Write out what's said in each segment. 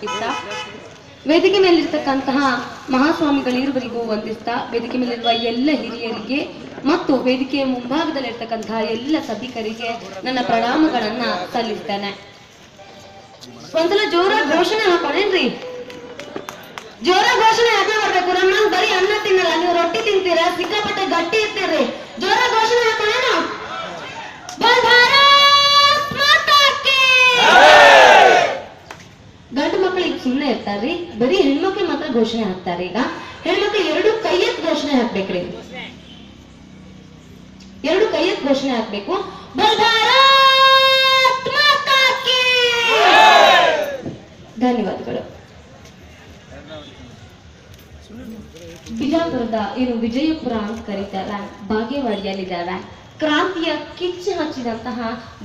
ಮಾಡಬೇಕಿತ್ತ. ವೇದಿಕೆ ಮೇಲಿರ್ತಕ್ಕಂತಹ ಮಹಾಸ್ವಾಮಿಗಳಿರುವರಿಗೂ ವಂದಿಸ್ತಾ, ವೇದಿಕೆ ಮೇಲಿರುವ ಎಲ್ಲ ಹಿರಿಯರಿಗೆ ಮತ್ತು ವೇದಿಕೆಯ ಮುಂಭಾಗದಲ್ಲಿರ್ತಕ್ಕಂತಹ ಎಲ್ಲ ಸಭಿಕರಿಗೆ ನನ್ನ ಪ್ರಣಾಮಗಳನ್ನ ಸಲ್ಲಿಸ್ತೇನೆ. ಒಂದ್ಸಲ ಜೋರ ಘೋಷಣೆ ಹಾಕೋಣೇನ್ರಿ? ಜೋರ ಘೋಷಣೆ ಹಾಕೇ ಬರ್ಬೇಕು. ನಮ್ಮಂಗ್ ಬರೀ ಅನ್ನ ತಿನ್ನಲ್ಲ, ನೀವು ರೊಟ್ಟಿ ತಿಂತೀರಾ, ಸಿಕ್ಕಾಪಟ್ಟೆ ಗಟ್ಟಿ ಇರ್ತೀರಿ. ಜೋರ ಘೋಷಣೆ ಹಾಕೋಣೇನು? ಗಂಡು ಮಕ್ಕಳಿಗೆ ಸುಮ್ಮನೆ ಇರ್ತಾರ್ರಿ, ಬರೀ ಹೆಣ್ಮಕ್ಳು ಮಾತ್ರ ಘೋಷಣೆ ಹಾಕ್ತಾರೆ. ಈಗ ಹೆಣ್ಮಕ್ಳು ಎರಡು ಕೈ ಎತ್ತಿ ಘೋಷಣೆ ಹಾಕ್ಬೇಕ್ರಿ, ಎರಡು ಕೈ ಎತ್ತಿ ಘೋಷಣೆ ಹಾಕ್ಬೇಕು. ಧನ್ಯವಾದಗಳು. ಬಿಜಾಪುರದ ಏನು ವಿಜಯಪುರ ಅಂತ ಕರೀತಾರೆ, ಬಾಗೇವಾಡಿಯಲ್ಲಿದ್ದಾರೆ. ಕ್ರಾಂತಿಯ ಕಿಚ್ಚು ಹಚ್ಚಿದಂತಹ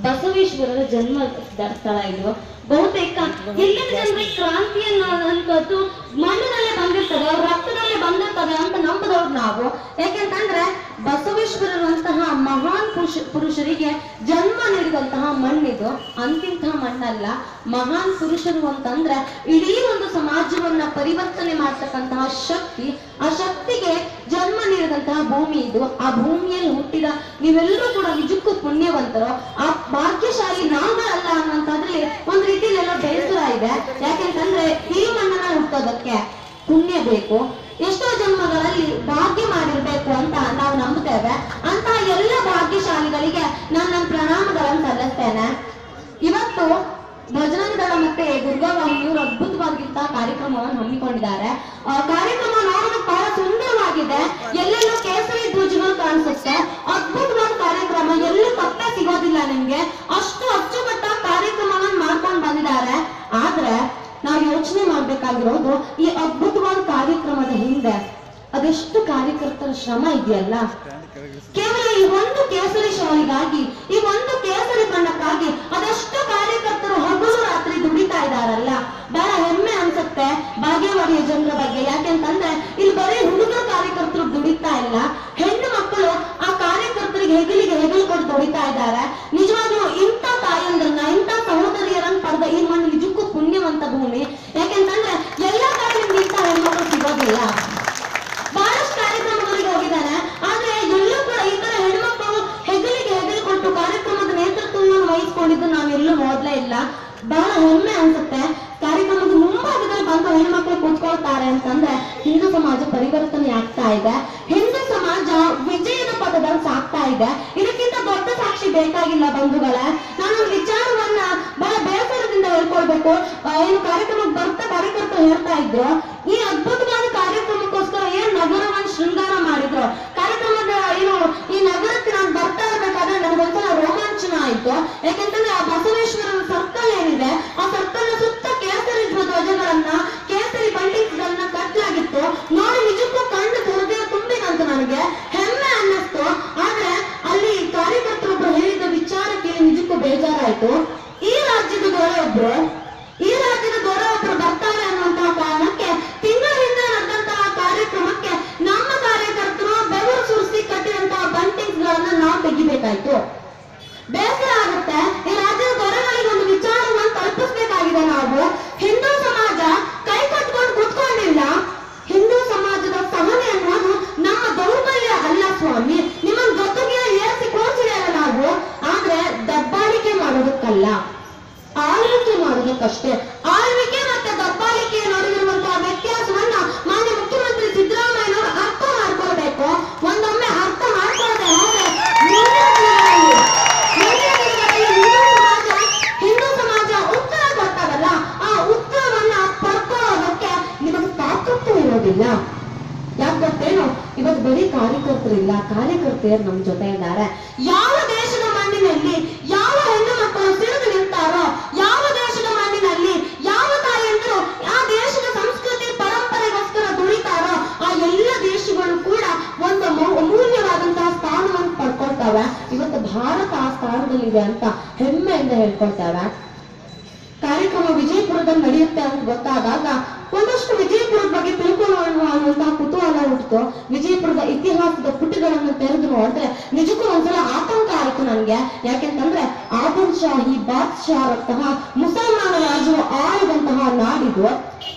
ಬಸವೇಶ್ವರರ ಜನ್ಮ ಸ್ಥಳ ಇದು. ಬಹುತೇಕ ಎಲ್ಲ ಜನರಿಗೆ ಕ್ರಾಂತಿಯನ್ನ ಅನ್ಕೋದು ಮಣ್ಣಿನಲ್ಲೇ ಬಂದಿರ್ತದೆ, ಅವ್ರ ರಕ್ತದಲ್ಲೇ ಬಂದಿರ್ತದೆ ಅಂತ ನಂಬದವ್ರು ನಾವು. ಯಾಕೆಂತಂದ್ರೆ ಬಸವೇಶ್ವರರಂತಹ ಮಹಾನ್ ಪುರುಷರಿಗೆ ಜನ್ಮ ನೀಡಿದಂತಹ ಮಣ್ಣಿದು. ಅಂತಿಂತಹ ಮಣ್ಣಲ್ಲ, ಮಹಾನ್ ಪುರುಷರು ಅಂತಂದ್ರೆ ಇಡೀ ಒಂದು ಸಮಾಜವನ್ನ ಪರಿವರ್ತನೆ ಮಾಡ್ತಕ್ಕಂತಹ ಶಕ್ತಿ, ಆ ಶಕ್ತಿಗೆ ಜನ್ಮ ನೀಡಿದಂತಹ ಭೂಮಿ ಇದು. ಆ ಭೂಮಿಯಲ್ಲಿ ಹುಟ್ಟಿದ ನೀವೆಲ್ಲರೂ ಕೂಡ ನಿಜಕ್ಕೂ ಪುಣ್ಯವಂತರು. ಆ ಭಾಗ್ಯಶಾಲಿ ನಾವುಗಳಲ್ಲ ಅನ್ನೋಂತಾದ್ರಲ್ಲಿ ಒಂದ್ ರೀತಿಯಲ್ಲಿ ಎಲ್ಲ ಬೇಸರ ಇದೆ. ಯಾಕೆಂತಂದ್ರೆ ಈ ಮಣ್ಣನ್ನ ಹುಟ್ಟೋದಕ್ಕೆ ಪುಣ್ಯ ಬೇಕು, ಎಷ್ಟೋ ಜನ್ಮಗಳಲ್ಲಿ ಭಾಗ್ಯ ಮಾಡಿರ್ಬೇಕು ಅಂತ ನಾವು ನಂಬುತ್ತೇವೆ. ಅಂತಹ ಎಲ್ಲ ಭಾಗ್ಯಶಾಲಿಗಳಿಗೆ ನಾನು ನನ್ನ ಪ್ರಣಾಮಗಳನ್ನು ಸಲ್ಲಿಸ್ತೇನೆ. ಇವತ್ತು ಭಜನಾ ದಳ ಮತ್ತೆ ದುರ್ಗಾವಾಹಿನಿಯವರು ಅದ್ಭುತವಾಗಿದ್ದ ಕಾರ್ಯಕ್ರಮವನ್ನು ಹಮ್ಮಿಕೊಂಡಿದ್ದಾರೆ. ಕಾರ್ಯಕ್ರಮ ನೋಡೋದಕ್ಕೆ ಬಹಳ ಸುಂದರವಾಗಿದೆ. ಎಲ್ಲೆಲ್ಲೂ ಕೇಸರಿ ಧ್ವಜಗಳು ಕಾಣಿಸುತ್ತೆ. ಅದ್ಭುತವಾದ ಕಾರ್ಯಕ್ರಮ, ಎಲ್ಲೂ ತಪ್ಪೇ ಸಿಗೋದಿಲ್ಲ ನಿಮ್ಗೆ. ಅಷ್ಟು ಅಚ್ಚುಕಟ್ಟ ಕಾರ್ಯಕ್ರಮವನ್ನು ಮಾಡ್ಕೊಂಡು ಬಂದಿದ್ದಾರೆ. ಆದ್ರೆ ನಾವು ಯೋಚನೆ ಮಾಡ್ಬೇಕಾಗಿರೋದು, ಈ ಅದ್ಭುತವಾದ ಕಾರ್ಯಕ್ರಮದ ಹಿಂದೆ ಅದೆಷ್ಟು ಕಾರ್ಯಕರ್ತರ ಶ್ರಮ ಇದೆಯಲ್ಲ. ಕೇವಲ ಈ ಒಂದು ಕೇಸರಿ ಶಾಲಿಗಾಗಿ, ಈ ಒಂದು ಕೇಸರಿ ಬಣ್ಣಕ್ಕಾಗಿ ಅದೆಷ್ಟು ಕಾರ್ಯಕರ್ತರು ಹಗಲು ರಾತ್ರಿ ದುಡಿತಾ ಇದಾರಲ್ಲ. ಬಹಳ ಹೆಮ್ಮೆ ಅನ್ಸುತ್ತೆ ಬಾಗೇವಾಡಿಯ ಜನರ ಬಗ್ಗೆ. ಯಾಕೆಂತಂದ್ರೆ ಇಲ್ಲಿ ಬರೀ ಹುಡುಗರ ಕಾರ್ಯಕರ್ತರು ದುಡಿತಾ ಇಲ್ಲ, ಹೆಣ್ಣು ಮಕ್ಕಳು ಆ ಕಾರ್ಯಕರ್ತರಿಗೆ ಹೆಗಲಿಗೆ ಹೆಗಲು ಕೊಟ್ಟು ದುಡಿತಾ ಇದ್ದಾರೆ. ನಿಜವಾಗ್ಲೂ ಇಂಥ ತಾಯಂದ್ರನ್ನ, ಇಂಥ ಸಹೋದರಿಯರನ್ನ ಪಡೆದ ಈ ಮಣ್ಣು ನಿಜಕ್ಕೂ ಪುಣ್ಯವಂತ ಭೂಮಿ. ಯಾಕೆಂತಂದ್ರೆ ಎಲ್ಲ ಕಡೆ ನಿಮ್ಗೆ ಇಂಥ ಹೆಣ್ಮಕ್ಳು ಸಿಗೋದಿಲ್ಲ. ಬಹಳಷ್ಟು ಕಾರ್ಯಕ್ರಮಗಳಿಗೆ ಹೋಗಿದ್ದಾರೆ, ಆದ್ರೆ ಎಲ್ಲೂ ಕೂಡ ಈ ತರ ಹೆಣ್ಮಕ್ಳು ಹೆಗಲಿಗೆ ಹೆಗಲು ಕೊಟ್ಟು ಕಾರ್ಯಕ್ರಮದ ನೇತೃತ್ವವನ್ನು ವಹಿಸ್ಕೊಂಡಿದ್ದು ನಾವೆಲ್ಲೂ ನೋಡ್ಲೇ ಇಲ್ಲ. ಬಹಳ ಹೆಮ್ಮೆ ಅನ್ಸುತ್ತೆ. ಕಾರ್ಯಕ್ರಮದ ಮುಂಭಾಗದಲ್ಲಿ ಬಂದು ಹೆಣ್ಮಕ್ಳು ಕೂತ್ಕೊಳ್ತಾರೆ ಅಂತಂದ್ರೆ ಹಿಂದೂ ಸಮಾಜ ಪರಿವರ್ತನೆ ಆಗ್ತಾ ಇದೆ, ಹಿಂದೂ ಸಮಾಜ ವಿಜಯದ ಪಥದಲ್ಲಿ ಸಾಕ್ತಾ ಇದೆ. ಇದಕ್ಕಿಂತ ದೊಡ್ಡ ಸಾಕ್ಷಿ ಬೇಕಾಗಿಲ್ಲ ಬಂಧುಗಳೇ. ನಾನು ವಿಚಾರವನ್ನ ಬಹಳ ಬೇಸರದಿಂದ ಹೇಳ್ಕೊಳ್ಬೇಕು. ಏನು ಕಾರ್ಯಕ್ರಮಕ್ಕೆ ಬರ್ತಾ ಕಾರ್ಯಕರ್ತರು ಹೇಳ್ತಾ ಇದ್ರು, ಈ ಅದ್ಭುತವಾದ ಕಾರ್ಯಕ್ರಮಕ್ಕೋಸ್ಕರ ಏನ್ ನಗರವನ್ನು ಶೃಂಗಾರ ಮಾಡಿದ್ರು. ಕಾರ್ಯಕ್ರಮದ ಏನು ಈ ನಗರಕ್ಕೆ ನಾನು ಬರ್ತಾ ಇರ್ಬೇಕಾದ್ರೆ ನನಗೊಂದ್ಸಲ ರೋಮಾಂಚನ ಆಯ್ತು. ಯಾಕೆಂತಂದ್ರೆ ಆ ಬಸವೇಶ್ವರನ ಸರ್ಕಲ್ ಏನಿದೆ, ಆ ಸರ್ಕಲ್ ಸುತ್ತ ಕೇಸರಿ ಧ್ವಜಗಳನ್ನ, ಕೇಸರಿ ಬಂಡಿಗಳನ್ನ ಕಟ್ಟಲಾಗಿತ್ತು. ನೋಡಿ ನಿಜಕ್ಕೂ ಕಣ್ಣು ಹೃದಯ ತುಂಬಿದಂತ ನನಗೆ ಹೆಮ್ಮೆ ಅನ್ನಿಸ್ತು. ಆದ್ರೆ ಅಲ್ಲಿ ಕಾರ್ಯಕರ್ತರೊಬ್ರು ಹೇಳಿದ ವಿಚಾರ ಕೇಳಿ ನಿಜಕ್ಕೂ ಬೇಜಾರಾಯ್ತು. ಈ ರಾಜ್ಯದ ದೊರೆಯೊಬ್ರು ಬರ್ತಾರೆ ಅನ್ನುವಂತಹ ಕಾರಣಕ್ಕೆ ತಿಂಗಳ ಹಿಂದೆ ನಡೆದಂತಹ ಕಾರ್ಯಕ್ರಮಕ್ಕೆ ನಮ್ಮ ಕಾರ್ಯಕರ್ತರು ಬೆವರು ಸುರಿಸಿ ಕಟ್ಟಿದಂತಹ ಬಂಟಿಂಗ್ಸ್ ಗಳನ್ನ ನಾವು ತೆಗಿಬೇಕಾಯ್ತು. ಬೇಸರ ಆಗುತ್ತೆ. ಈ ರಾಜ್ಯದ ದೊರೆಗಳಿಗೆ ಒಂದು ವಿಚಾರವನ್ನು ತಲುಪಿಸ್ಬೇಕಾಗಿದೆ ನಾವು. ಹಿಂದೂ ಸಮಾಜ ಕೈ ಕಟ್ಕೊಂಡು ಕೂತ್ಕೊಂಡಿಲ್ಲ. ಹಿಂದೂ ಸಮಾಜದ ಸಹನೆ ಅನ್ನೋದು ನಮ್ಮ ದೌರ್ಬಲ್ಯ ಅಲ್ಲ ಸ್ವಾಮಿ. ನಿಮ್ಮನ್ನು ಜೊತೆಗೆ ಏರಿಸಿ ಕೂರಿಸಿದೇವೆ ನಾವು. ಆದ್ರೆ ದಬ್ಬಾಳಿಕೆ ಮಾಡೋದಕ್ಕಲ್ಲ, ಆಳ್ವಿಕೆ ಮಾಡೋದಕ್ಕಷ್ಟೇ. ಆಳ್ವಿಕೆ ಮತ್ತೆ ದಬ್ಬಾಳಿಕೆ ನಡುವಿರುವಂತಹ ವ್ಯತ್ಯಾಸವನ್ನ ಮಾನ್ಯ ಮುಖ್ಯಮಂತ್ರಿ ಸಿದ್ದರಾಮಯ್ಯನವರು ಅರ್ಥ ಮಾಡ್ಕೊಳ್ಬೇಕು. ಒಂದೊಮ್ಮೆ ಅರ್ಥ ಮಾಡ್ಕೊಳ್ಳದೆ ಹೋದ್ರೆ ಹಿಂದೂ ಸಮಾಜ ಉತ್ತರ ಕೊಡ್ತಾರಲ್ಲ, ಆ ಉತ್ತರವನ್ನ ಪಡ್ಕೊಳ್ಳೋದಕ್ಕೆ ನಿಮಗೆ ತಾಕತ್ತು ಇರೋದಿಲ್ಲ. ಯಾಕೆ ಗೊತ್ತೇನು? ಇವತ್ತು ಬರೀ ಕಾರ್ಯಕರ್ತರಿಲ್ಲ, ಕಾರ್ಯಕರ್ತೆಯರು ನಮ್ಮ ಜೊತೆ ಇದ್ದಾರೆ. ಯಾವ ದೇಶದ ಮಣ್ಣಿನಲ್ಲಿ ಯಾವ ಹೆಣ್ಣು ಮಕ್ಕಳು ಸಿಡಿದು ನಿಂತಾರೋ, ಯಾವ ದೇಶದ ಮಣ್ಣಿನಲ್ಲಿ ಯಾವ ತಾಯಂದಿರು ಆ ದೇಶದ ಸಂಸ್ಕೃತಿ ಪರಂಪರೆಗೋಸ್ಕರ ದುಡಿತಾರೋ, ಆ ಎಲ್ಲ ದೇಶಗಳು ಕೂಡ ಒಂದು ಅಮೂಲ್ಯವಾದಂತಹ ಸ್ಥಾನವನ್ನು ಪಡ್ಕೊಳ್ತವೆ. ಇವತ್ತು ಭಾರತ ಆ ಸ್ಥಾನದಲ್ಲಿದೆ ಅಂತ ಹೆಮ್ಮೆಯಿಂದ ಹೇಳ್ಕೊಳ್ತೇವೆ. ಕಾರ್ಯಕ್ರಮ ವಿಜಯಪುರದಲ್ಲಿ ನಡೆಯುತ್ತೆ ಅಂತ ಗೊತ್ತಾದಾಗ ಒಂದಷ್ಟು ವಿಜಯಪುರದ ಬಗ್ಗೆ ತಿಳ್ಕೊಳ್ಳೋಣ ಅನ್ನುವಂತಹ ಕುತೂಹಲ ಹುಟ್ಟಿತು. ವಿಜಯಪುರದ ಇತಿಹಾಸದ ಪುಟಗಳನ್ನು ತೆರೆದು ನೋಡಿದ್ರೆ ನಿಜಕ್ಕೂ ಒಂದ್ಸಲ ಆತಂಕ ಆಯ್ತು ನನ್ಗೆ. ಯಾಕೆಂತಂದ್ರೆ ಆದಿಲ್ ಶಾಹಿ ಬಾದ್ಶಾಹರಂತಹ ಮುಸಲ್ಮಾನ ರಾಜರು ಆಳಿದಂತಹ ನಾಡಿದು. ನಮ್ದು.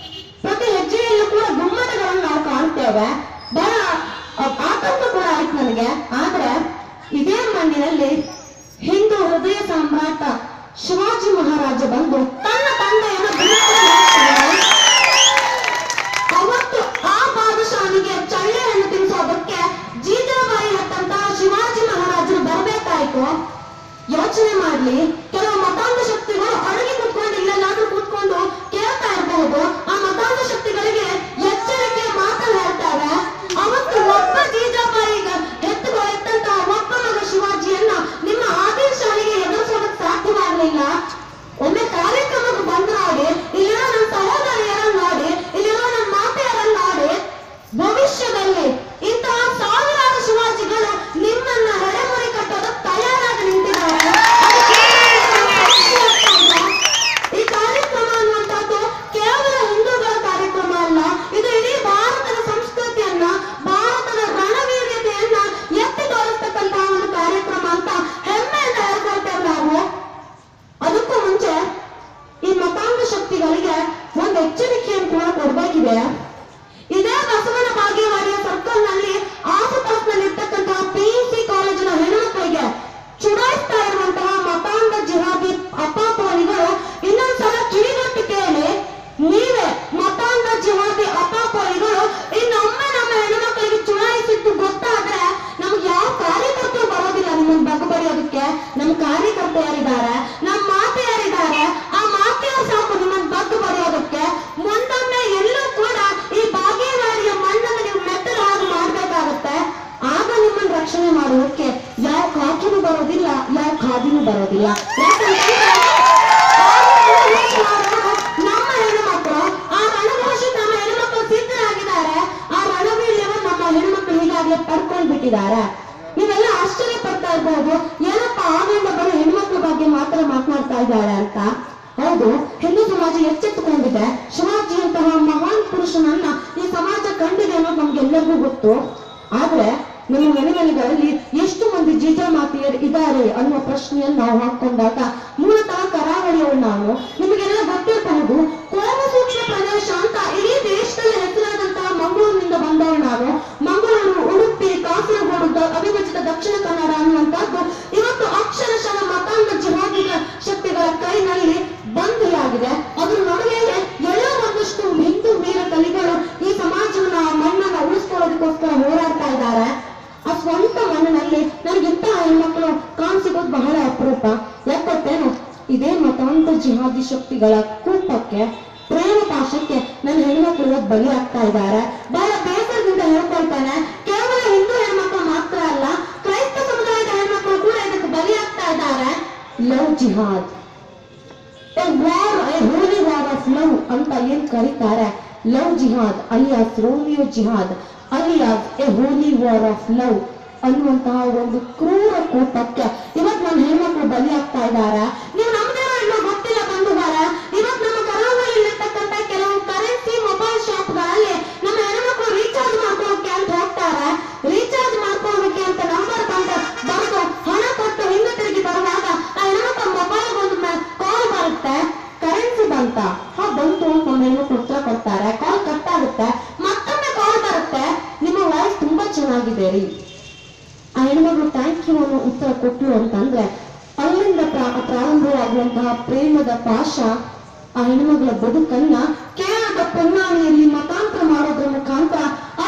ಪ್ರತಿ ಹೆಜ್ಜೆಯಲ್ಲೂ ಕೂಡ ಗುಮ್ಮಟಗಳನ್ನು ನಾವು ಕಾಣ್ತೇವೆ. ಬಹಳ ಆತಂಕ ಕೂಡ ಆಯ್ತು ನನಗೆ. ಆದ್ರೆ ಇದೇ ಮಣ್ಣಿನಲ್ಲಿ ಹಿಂದೂ ಹೃದಯ ಸಾಮ್ರಾಟ ಶಿವಾಜಿ ಮಹಾರಾಜ ಬಂದು ತನ್ನ ತಂದೆಯನ್ನು ಅವತ್ತು ಆ ಬಾದಶಾಹಿಗೆ ಚಳ್ಳೆಯನ್ನು ತಿನ್ನಿಸೋದಕ್ಕೆ ಜೀಜಾಬಾಯಿ ಹತ್ತಂತಹ ಶಿವಾಜಿ ಮಹಾರಾಜರು ಬರಬೇಕಾಯ್ತು. ಯೋಚನೆ ಮಾಡ್ಲಿ, ಕೆಲವು ಮತಾಂಧ ಶಕ್ತಿಗಳು ಅಡಗಿ ಕೂತ್ಕೊಂಡು ಇಲ್ಲೆಲ್ಲಾದ್ರೂ ಕೂತ್ಕೊಂಡು ಕೇಳ್ತಾ ಇರಬಹುದು. ಆ ಮತಾಂಧ ಶಕ್ತಿಗಳಿಗೆ ಎಚ್ಚರಿಕೆಯ ಮಾತನ್ನು ಹೇಳ್ತಾರೆ. ಅವತ್ತು ಒಬ್ಬ ಜೀಜಾಬಾಯಿಗ ಎತ್ತಂತಹ ಒಬ್ಬ ಮಗ ಶಿವಾಜಿಯನ್ನ ನಿಮ್ಮ ಆದಿಲ್ ಶಾಹಿಗೆ ಎದುರಿಸೋದಕ್ಕೆ ಸಾಧ್ಯವಾಗಲಿಲ್ಲ. ಒಮ್ಮೆ ಕಾರ್ಯಕ್ರಮಕ್ಕೆ ಬಂದ್ ನೋಡಿ, ಇಲ್ಲಿರೋ ನನ್ನ ಸಹೋದರಿಯರನ್ನ ನೋಡಿ, ಇಲ್ಲಿರೋ ನನ್ನ ಮಾತೆಯರನ್ನ ನೋಡಿ, ಭವಿಷ್ಯದಲ್ಲಿ ಇಂತಹ ಸಾವಿರಾರು ಶಿವಾಜಿಗಳು ನಿಮ್ಮನ್ನ ಹೆಡೆಮುರಿ ಕಟ್ಟೋದಕ್ಕೆ ತಯಾರಾಗಿ ನಿಂತಿದ್ದಾರೆ. ಈ ಕಾರ್ಯಕ್ರಮ ಅನ್ನುವಂಥದ್ದು ಕೇವಲ ಹಿಂದೂಗಳ ಕಾರ್ಯಕ್ರಮ ಅಲ್ಲ, ಇದು ಇಡೀ ಭಾರತದ ಸಂಸ್ಕೃತಿಯನ್ನ, ಭಾರತದ ರಣವೀರ್ಯತೆಯನ್ನ ಎತ್ತಿ ತೋರಿಸ್ತಕ್ಕಂತಹ ಒಂದು ಕಾರ್ಯಕ್ರಮ ಅಂತ ಹೆಮ್ಮೆಯಿಂದ ಹೇಳ್ಕೊಳ್ತೇವೆ ನಾವು. ಅದಕ್ಕೂ ಮುಂಚೆ ಈ ಮತಾಂಧ ಶಕ್ತಿಗಳಿಗೆ ಒಂದು ಎಚ್ಚರಿಕೆಯನ್ನು ಕೂಡ ಕೊಡಬೇಕಿದೆ. ಇದೇ ಬಸವನ ಬಾಗೇವಾಡಿಯ ಸರ್ಕಲ್ ನಲ್ಲಿ ಆಸುಪಾಸ್ನಲ್ಲಿ ಇರ್ತಕ್ಕಂತಹ PUC ಕಾಲೇಜಿನ ಹೆಣ್ಣುಮಕ್ಕಳಿಗೆ ಚುಡಾಯಿಸ್ತಾ ಇರುವಂತಹ ಮತಾಂಧ ಜಿಹಾದಿ ಅಪಾಪೋಲಿಗಳು ಇನ್ನೊಂದ್ಸಲ ಕಿಡಿಗಟ್ಟು ಕೇಳಿ, ನೀವೇ ಮತಾಂಧ ಜಿಹಾದಿ ಅಪಾಪೋಲಿಗಳು ಇನ್ನೊಮ್ಮೆ ನಮ್ಮ ಹೆಣ್ಣುಮಕ್ಕಳಿಗೆ ಚುಡಾಯಿಸಿದ್ದು ಗೊತ್ತಾದ್ರೆ ನಮ್ಗೆ ಯಾವ ಕಾರ್ಯಕರ್ತರು ಬರೋದಿಲ್ಲ ನಿಮ್ಮನ್ನು ಬಗ್ಬಡಿಯೋದಕ್ಕೆ. ನಮ್ಮ ಕಾರ್ಯಕರ್ತ ಯಾರಿದ್ದಾರೆ, ನಮ್ಮ ಮಾತೆ ಯಾರಿದ್ದಾರೆ, ಆ ಮಾತೆಯವರು ಸಾಕು ನಿಮ್ಮನ್ನು ಬಗ್ಗು ಬರೆಯೋದಕ್ಕೆ. ಮುಂದೊಮ್ಮೆ ಎಲ್ಲೂ ಕೂಡ ಈ ಬಾಗೇವಾಡಿಯ ಮಣ್ಣನ್ನು ನೀವು ಮೆತ್ತಲು ಹಾಗೆ ಮಾಡ್ಬೇಕಾಗತ್ತೆ. ಆಗ ನಿಮ್ಮನ್ನು ರಕ್ಷಣೆ ಮಾಡುವುದಕ್ಕೆ ಯಾವ ಕಾಕಿನೂ ಬರೋದಿಲ್ಲ, ಯಾವ ಖಾದಿನೂ ಬರೋದಿಲ್ಲ. ನಮ್ಮ ಹೆಣ್ಣುಮಕ್ಕಳು ಆ ರಣಘೋಷಕ್ಕೆ ನಮ್ಮ ಹೆಣ್ಣುಮಕ್ಕಳು ಸಿದ್ಧರಾಗಿದ್ದಾರೆ. ಆ ರಣವೀರ್ಯವನ್ನು ನಮ್ಮ ಹೆಣ್ಣುಮಕ್ಕಳು ಈಗಾಗಲೇ ಪಡ್ಕೊಂಡು ಬಿಟ್ಟಿದ್ದಾರೆ. ನೀವೆಲ್ಲ ಆಶ್ಚರ್ಯ ಪಡ್ತಾ ಇರ್ಬೋದು, ಏನಪ್ಪಾ ಆಮೇಲೆ ಬರೋ ಹೆಣ್ಮಕ್ಳ ಬಗ್ಗೆ ಮಾತ್ರ ಮಾತನಾಡ್ತಾ ಇದ್ದಾಳೆ ಅಂತ. ಹೌದು, ಹಿಂದೂ ಸಮಾಜ ಎಚ್ಚೆತ್ತುಕೊಂಡಿದೆ. ಶಿವಾಜಿಯಂತಹ ಮಹಾನ್ ಪುರುಷನನ್ನ ಈ ಸಮಾಜ ಕಂಡಿದೆ ಅನ್ನೋದು ನಮ್ಗೆಲ್ಲರಿಗೂ ಗೊತ್ತು. ಆದ್ರೆ ನಮ್ಮ ಮನೆಗಳಲ್ಲಿ ಎಷ್ಟು ಮಂದಿ ಜೀಜಾಮಾತೆಯರು ಇದ್ದಾರೆ ಅನ್ನುವ ಪ್ರಶ್ನೆಯನ್ನು ನಾವು ಹಾಕೊಂಡಾಗ, ಮೂಲತಃ ಕರಾವಳಿಯವರು ನಾನು, ನಿಮಗೆಲ್ಲ ಗೊತ್ತಿರಬಹುದು, ಕೋಮು ಸೂಕ್ಷ್ಮ ಪ್ರದೇಶ ಅಂತ ಇಡೀ ದೇಶದಲ್ಲಿ ಹೆಸರಾದಂತಹ ಮಂಗಳೂರಿನಿಂದ ಬಂದವರು ನಾನು. ಮಂಗಳೂರು, ಉಡುಪಿ, ಕಾಸರಗೋಡು, ಅವಿಭಜಿತ ದಕ್ಷಿಣ ಕನ್ನಡ ಅನ್ನುವಂಥದ್ದು ಇವತ್ತು ಅಕ್ಷರಶಃ ಮತಾಂಧ ಜಿಹಾದಿ ಶಕ್ತಿಗಳ ಕೈನಲ್ಲಿ ಬಂಧಿಯಾಗಿದೆ. ಅದ್ರ ನಡುವೆ ಎಲ್ಲೋ ಒಂದಷ್ಟು ಹಿಂದೂ ವೀರ ಕಲಿಗಳು ಈ ಸಮಾಜವನ್ನ, ಮಣ್ಣನ್ನ ಉಳಿಸ್ಕೊಳ್ಳೋದಕ್ಕೋಸ್ಕರ ಹೋರಾಡ್ತಾ ಇದ್ದಾರೆ. ಆ ಸ್ವಂತ ಮಣ್ಣಿನಲ್ಲಿ ನನಗಿಂತಹ ಹೆಣ್ಮಕ್ಳು ಕಾಣಿಸಿಗೋದು ಬಹಳ ಅಪರೂಪ. ಯಾಕೊತ್ತೇನು, ಇದೇ ಮತಾಂಧ ಜಿಹಾದಿ ಶಕ್ತಿಗಳ ಕೂಪಕ್ಕೆ, ಪ್ರೇಮ ಪಾಶಕ್ಕೆ ನನ್ನ ಹೆಣ್ಮಕ್ಳು ಇವತ್ತು ಬಲಿ ಆಗ್ತಾ ಇದ್ದಾರೆ. ಬಹಳ ಬೇಸರದಿಂದ ಹೇಳ್ಕೊಳ್ತಾನೆ. ಕೇವಲ ಹಿಂದೂ ಹೆಣ್ಮಕ್ಳು ಮಾತ್ರ ಅಲ್ಲ, ಕ್ರೈಸ್ತ ಸಮುದಾಯದ ಹೆಣ್ಮಕ್ಳು ಕೂಡ ಇದಕ್ಕೆ ಬಲಿ ಆಗ್ತಾ ಇದ್ದಾರೆ. Love jihad, A Holi war of love ಅಂತ ಏನ್ ಕರೀತಾರೆ. Love jihad alias Romeo jihad alias A Holi war of love ಅನ್ನುವಂತಹ ಒಂದು ಕ್ರೂರ ಕೂಟಕ್ಕೆ ಇವತ್ತು ನನ್ನ ಹೆಣ್ಮಕ್ಳು ಬಲಿ ಆಗ್ತಾ ಇದ್ದಾರೆ. ನೀವು ನಮ್ದೇನೋ ಇನ್ನೂ ಗೊತ್ತಿಲ್ಲ ಬಂಧುಗಾರ, ಇವತ್ತು ನಮ್ಮ ಕರಾವಳಿಯಲ್ಲಿರ್ತಕ್ಕಂಥ ಕೆಲವು ಕರೆನ್ಸಿ ಮೊಬೈಲ್ ಶಾಪ್ಗಳಲ್ಲಿ ನಮ್ಮ ಹೆಣ್ಮಕ್ಳು ರೀಚಾರ್ಜ್ ಮಾಡ್ಕೊಳ್ಳೋಕೆ ಅಂತ ಹೋಗ್ತಾರೆ. ರೀಚಾರ್ಜ್ ಮಾಡ್ಕೊಳ್ಳೋಕೆ ಅಂತ ನಂಬರ್ ಬರೆದು ಹಣ ಕೊಟ್ಟು ಹಿಂದೆ ತಿರುಗಿ ಬರುವಾಗ ಆ ಹೆಣ್ಮಕ್ಳ ಮೊಬೈಲ್ ಒಂದು ಕಾಲ್ ಬರುತ್ತೆ, ಕರೆನ್ಸಿ ಬಂತ ಬಂತು ಅಂತ ನಮ್ಮ ಹೆಣ್ಮಕ್ಳು ಉತ್ತರ ಕೊಡ್ತಾರೆ. ಕಾಲ್ ಕಟ್ ಆಗುತ್ತೆ, ಮತ್ತೊಮ್ಮೆ ಕಾಲ್ ಬರುತ್ತೆ, ನಿಮ್ಮ ವಾಯ್ಸ್ ತುಂಬಾ ಚೆನ್ನಾಗಿದೆ ರೀ. ಆ ಹೆಣ್ಮಗಳು ಥ್ಯಾಂಕ್ ಯು ಅನ್ನೋ ಉತ್ತರ ಕೊಟ್ಲು ಅಂತಂದ್ರೆ ಅಲ್ಲಿಂದ ಪ್ರಾರಂಭವಾಗುವಂತಹ ಪ್ರೇಮದ ಪಾಶ ಆ ಹೆಣ್ಮಗಳ ಬದುಕನ್ನ ಕೇರಳದ ಪೊನ್ನಾಣಿಯಲ್ಲಿ ಮತಾಂತರ ಮಾಡೋದ್ರ ಮುಖಾಂತರ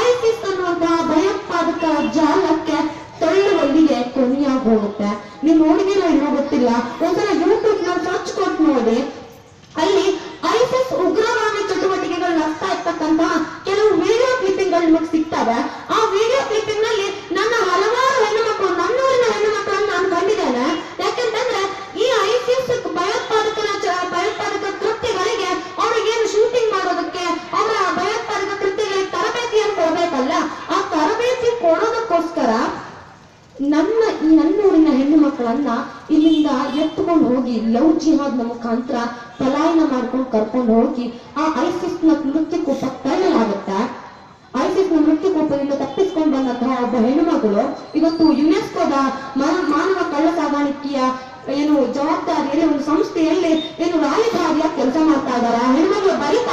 ಐಸಿಸ್ ಅನ್ನುವಂತಹ ಭಯೋತ್ಪಾದಕ ಜಾಲಕ್ಕೆ ತಳ್ಳುವಲ್ಲಿಗೆ ಕೊನೆಯಾಗಿ ಹೋಗುತ್ತೆ. ನೀವು ನೋಡಿದಿರೋ ಏನೋ ಗೊತ್ತಿಲ್ಲ, ಒಂದ್ಸಲ ಯೂಟ್ಯೂಬ್ ನ ಸರ್ಚ್ ಕೊಟ್ಟು ನೋಡಿ, ಅಲ್ಲಿ ಐಸಿಸ್ ಉಗ್ರವಾದ ಚಟುವಟಿಕೆಗಳು ನಡೆಸ್ತಾ ಇರ್ತಕ್ಕಂತಹ ಕೆಲವು ವಿಡಿಯೋ ಕ್ಲಿಪ್ಪಿಂಗ್ಗಳು ನಿಮಗೆ ಸಿಗ್ತವೆ. ಆ ವಿಡಿಯೋ ಕ್ಲಿಪ್ಪಿಂಗ್ ನಲ್ಲಿ ನನ್ನ ಹಲವಾರು ಹೆಣ್ಣುಮಕ್ಕಳು, ನನ್ನೂರಿನ ಹೆಣ್ಣುಮಕ್ಕಳನ್ನು ನಾನು ಕಂಡಿದ್ದೇನೆ. ಯಾಕೆಂತಂದ್ರೆ ಈ ಐಸಿಸ್ ಭಯೋತ್ಪಾದಕ ಕೃತ್ಯಗಳಿಗೆ ಅವ್ರಿಗೇನು ಶೂಟಿಂಗ್ ಮಾಡೋದಕ್ಕೆ, ಅವರ ಭಯೋತ್ಪಾದಕ ಕೃತ್ಯಗಳಿಗೆ ತರಬೇತಿಯನ್ನು ಕೊಡ್ಬೇಕಲ್ಲ, ಆ ತರಬೇತಿ ಕೊಡೋದಕ್ಕೋಸ್ಕರ ನನ್ನೂರಿನ ಹೆಣ್ಣು ಮಕ್ಕಳನ್ನ ಇಲ್ಲಿಂದ ಎತ್ಕೊಂಡು ಹೋಗಿ ಲವ್ ಜಿಹಾದ್ ನ ಮುಖಾಂತರ ಪಲಾಯನ ಮಾಡ್ಕೊಂಡು ಕರ್ಕೊಂಡು ಹೋಗಿ ಆ ಐಸಿಸ್ ನ ಮೃತ್ಯುಕೋಪಕ್ಕೆ ತಳ್ಳಲಾಗುತ್ತೆ. ಐಸಿಸ್ ನ ಮೃತ್ಯುಕೋಪದಿಂದ ತಪ್ಪಿಸ್ಕೊಂಡು ಬಂದಂತಹ ಒಬ್ಬ ಹೆಣ್ಣುಮಗಳು ಇವತ್ತು ಯುನೆಸ್ಕೋದ ಮಾನವ ಕಳ್ಳ ಸಾಗಾಣಿಕೆಯ ಜವಾಬ್ದಾರಿಯಲ್ಲಿ ಒಂದು ಸಂಸ್ಥೆಯಲ್ಲಿ ರಾಯಭಾರಿಯಾಗಿ ಕೆಲಸ ಮಾಡ್ತಾ ಇದ್ದಾರೆ. ಹೆಣ್ಮಗಳು ಬರೀತಾ